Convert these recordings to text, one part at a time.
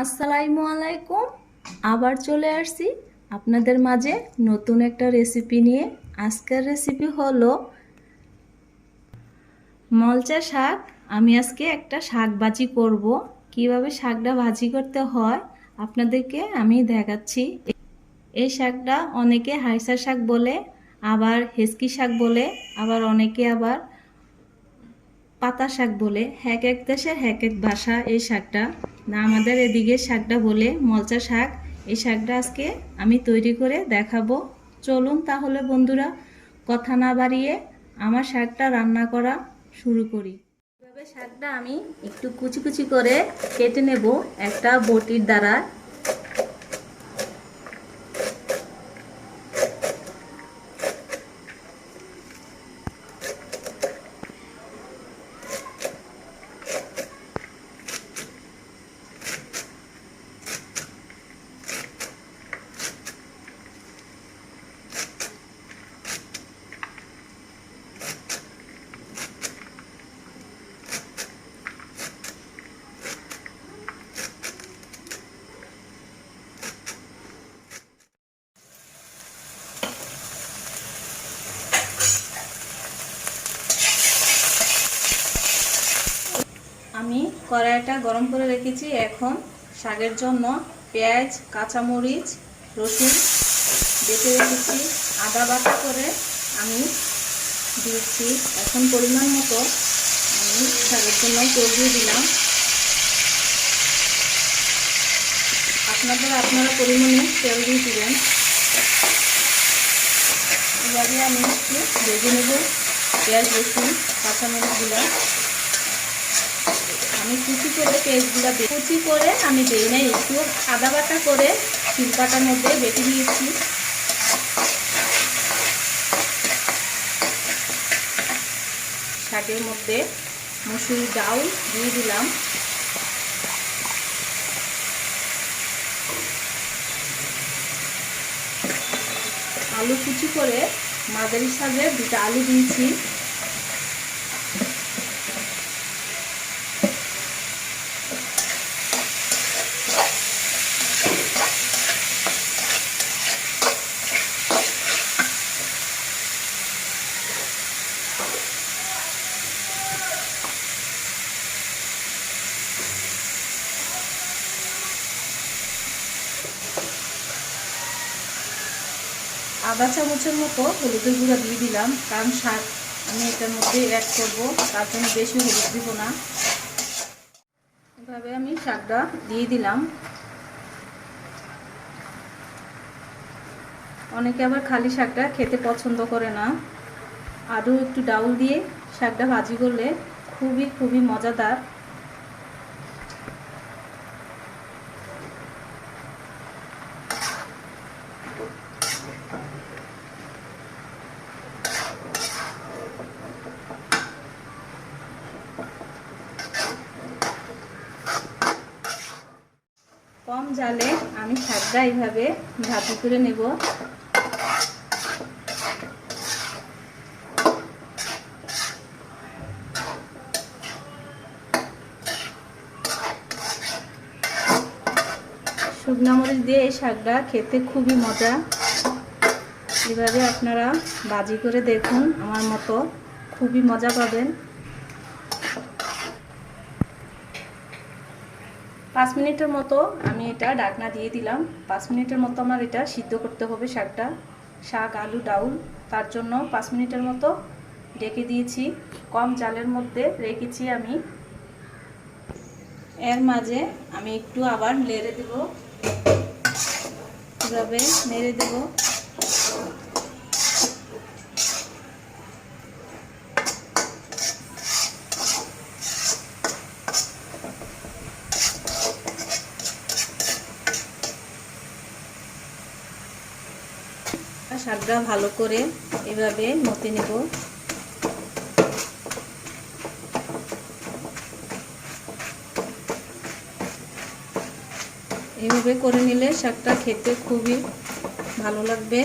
আসসালামু আলাইকুম। আবার চলে আসছি আপনাদের মাঝে নতুন একটা রেসিপি নিয়ে। আজকের রেসিপি হলো মলচা শাক। আমি আজকে একটা শাক ভাজি করব। কিভাবে শাকটা ভাজি করতে হয় আপনাদেরকে আমি দেখাচ্ছি। এই শাকটা অনেকে হাইসা শাক বলে, আবার হেসকি শাক বলে, আবার অনেকে আবার পাতা শাক বলে। এক এক দেশের এক এক ভাষা এই শাকটা। না, আমাদের এদিকে শাকটা বলে মলচা শাক। এই শাকটা আজকে আমি তৈরি করে দেখাবো। চলুন তাহলে বন্ধুরা, কথা না বাড়িয়ে আমার শাকটা রান্না করা শুরু করি। এভাবে শাকটা আমি একটু কুচি কুচি করে কেটে নেব একটা বটির দ্বারা। আমি কড়াইটা গরম করে রেখেছি। এখন শাকের জন্য পেঁয়াজ, কাঁচামরিচ, রসুন বেটে রেখেছি। আদা বাটা করে আমি দিচ্ছি। এখন পরিমাণ মতো আমি শাকের জন্য তেল দিয়ে দিলাম। আপনারা পরিমাণে তেল দিয়ে দিবেন। এবারে আমি একটু ভেজে নেব পেঁয়াজ, রসুন, কাঁচামরিচ দিলাম। আমি কুচি করে পেঁয়াজগুলো কুচি করে আমি দিই নাই, একটু আদা বাটা করে শিলপাটার মধ্যে বেটে দিয়েছি। শাকের মধ্যে মসুর ডাল দিয়ে দিলাম। আলু কুচি করে মাঝারি সাইজের দুটো আলু দিয়েছি। আধা চামচের মতো হলুদের গুঁড়া দিয়ে দিলাম, কারণ শাক আমি এটার মধ্যে অ্যাড করবো, তার জন্য বেশি হলুদ দিব না। এভাবে আমি শাকটা দিয়ে দিলাম। অনেকে আবার খালি শাকটা খেতে পছন্দ করে না। আরও একটু ডাউল দিয়ে শাকটা ভাজি করলে খুবই খুবই মজাদার। কম জালে আমি শাকটা এইভাবে ভাজি করে নেব। শুকনো মরিচ দিয়ে এই শাকটা খেতে খুবই মজা। এভাবে আপনারা ভাজি করে দেখুন, আমার মতো খুবই মজা পাবেন। 5 মিনিটের মতো আমি এটা ঢাকনা দিয়ে দিলাম। 5 মিনিটের মতো আমার এটা সিদ্ধ করতে হবে শাকটা। শাক, আলু, ডাউল, তার জন্য 5 মিনিটের মতো ঢেকে দিয়েছি। কম জালের মধ্যে রেখেছি আমি। এর মাঝে আমি একটু আবার নেড়ে দেব। এভাবে নেড়ে দেব। শাকটা ভালো করে এভাবে মতে নেব। এইভাবে করে নিলে শাকটা খেতে খুবই ভালো লাগবে।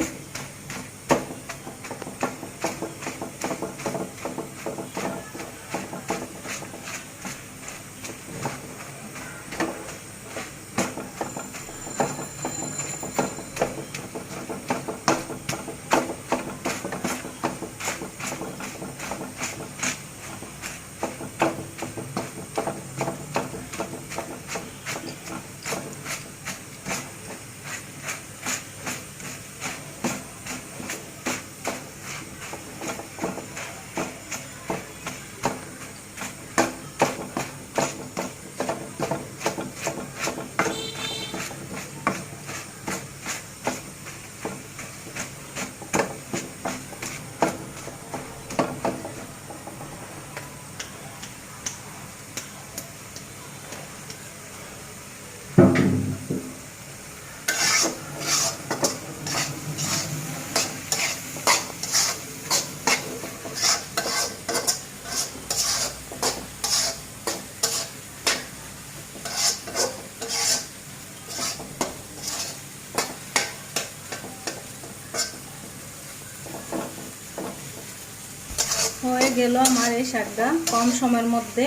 গেল আমার এই শাকটা কম সময়ের মধ্যে।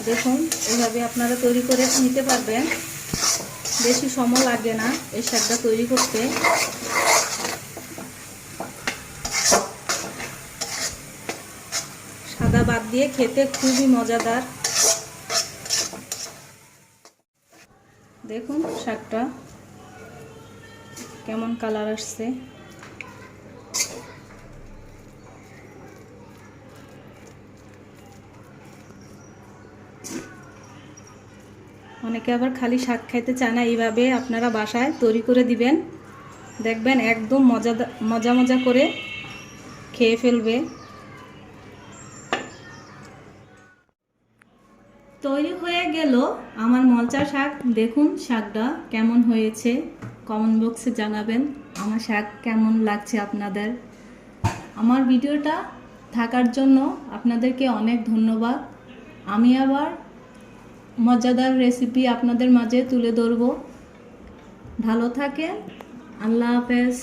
দেখুন, এভাবে আপনারা তৈরি করে নিতে পারবেন, বেশি সময় লাগে না এই শাকটা তৈরি করতে। সাদা ভাত দিয়ে খেতে খুবই মজাদার। দেখুন শাকটা কেমন কালার আসছে। অনেকে আবার খালি শাক খাইতে চায় না, এইভাবে আপনারা বাসায় তৈরি করে দিবেন, দেখবেন একদম মজা মজা করে খেয়ে ফেলবে। তৈরি হয়ে গেল আমার মলচা শাক। দেখুন শাকটা কেমন হয়েছে, কমেন্ট বক্সে জানাবেন আমার শাক কেমন লাগছে আপনাদের। আমার ভিডিওটা থাকার জন্য আপনাদেরকে অনেক ধন্যবাদ। আমি আবার মজাদার রেসিপি আপনাদের মাঝে তুলে ধরব। ভালো থাকেন, আল্লাহ হাফেজ।